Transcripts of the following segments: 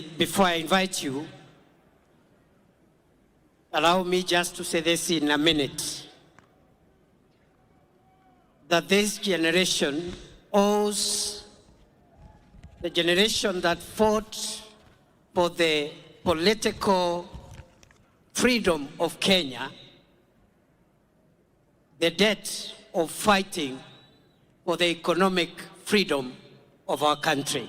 Before I invite you, allow me just to say this in a minute. That this generation owes the generation that fought for the political freedom of Kenya, the debt of fighting for the economic freedom of our country.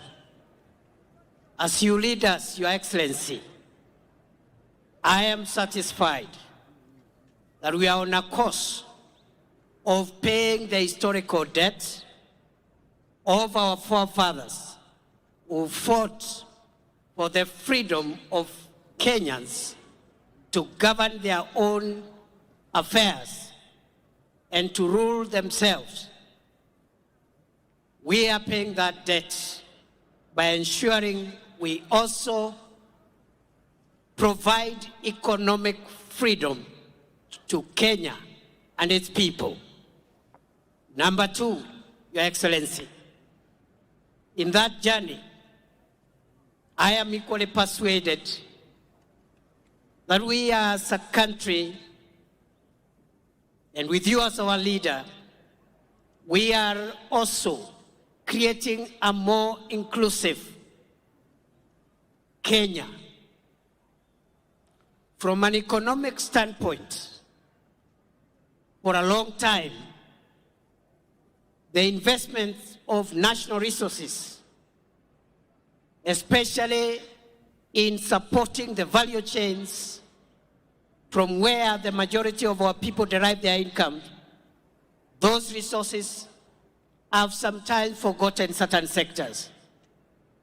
As you lead us, Your Excellency, I am satisfied that we are on a course of paying the historical debt of our forefathers who fought for the freedom of Kenyans to govern their own affairs and to rule themselves. We are paying that debt by ensuring we also provide economic freedom to Kenya and its people. Number two, Your Excellency, in that journey, I am equally persuaded that we as a country, and with you as our leader, we are also creating a more inclusive Kenya. From an economic standpoint, for a long time, the investment of national resources, especially in supporting the value chains from where the majority of our people derive their income, those resources have sometimes forgotten certain sectors.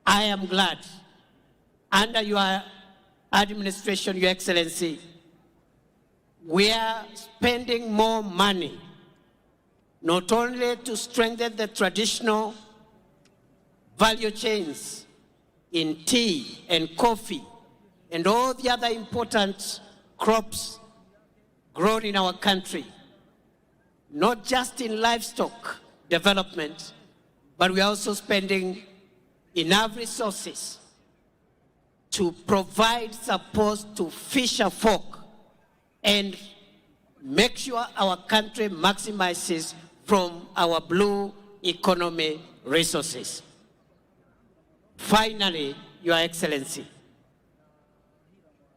I am glad, under your administration, Your Excellency, we are spending more money, not only to strengthen the traditional value chains in tea and coffee and all the other important crops grown in our country, not just in livestock development, but we are also spending enough resources to provide support to fisher folk and make sure our country maximizes from our blue economy resources. Finally, Your Excellency,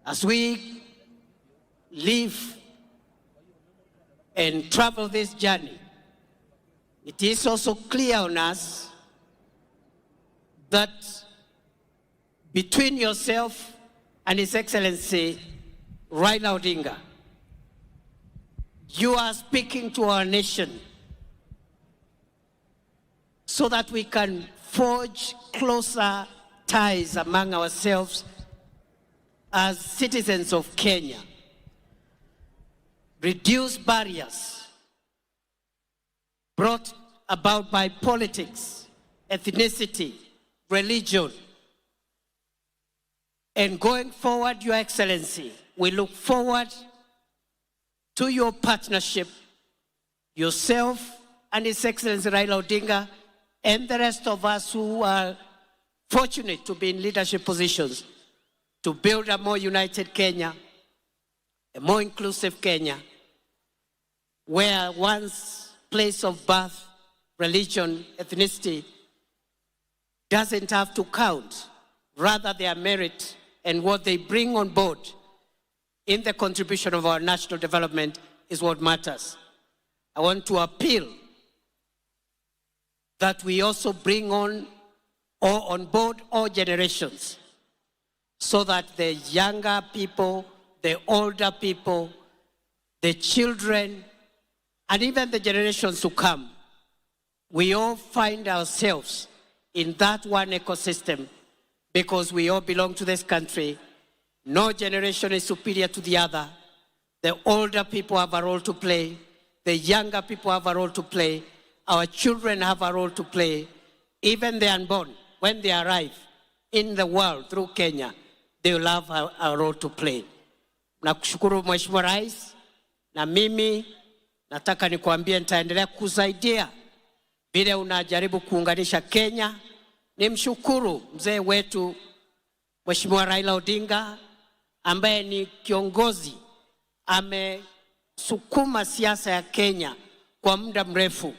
as we live and travel this journey, it is also clear on us that between yourself and His Excellency Raila Odinga, you are speaking to our nation so that we can forge closer ties among ourselves as citizens of Kenya, reduce barriers brought about by politics, ethnicity, religion. And going forward, Your Excellency, we look forward to your partnership, yourself and His Excellency Raila Odinga, and the rest of us who are fortunate to be in leadership positions, to build a more united Kenya, a more inclusive Kenya, where one's place of birth, religion, ethnicity doesn't have to count. Rather, their merit and what they bring on board in the contribution of our national development is what matters. I want to appeal that we also bring on board all generations so that the younger people, the older people, the children, and even the generations to come, we all find ourselves in that one ecosystem because we all belong to this country. No generation is superior to the other. The older people have a role to play. The younger people have a role to play. Our children have a role to play. Even the unborn, when they arrive in the world through Kenya, they will have a role to play. Nakushukuru Mheshimiwa Rais, na mimi nataka nikuambie nitaendelea kusaidia vile unajaribu kuunganisha Kenya. Nimshukuru mzee wetu Mheshimiwa Raila Odinga ambaye ni kiongozi amesukuma siasa ya Kenya kwa muda mrefu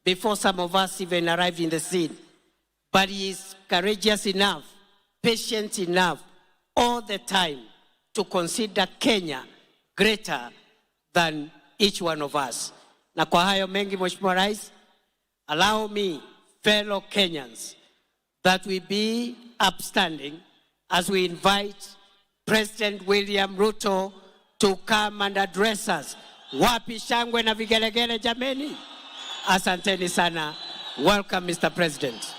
before some of us even arrived in the scene. But he is courageous enough, patient enough all the time to consider Kenya greater than each one of us. Na kwa hayo mengi, Mheshimiwa Rais, allow me, fellow Kenyans, that we be upstanding as we invite President William Ruto to come and address us. Wapi shangwe na vigelegele jameni? Asanteni sana. Welcome, Mr. President.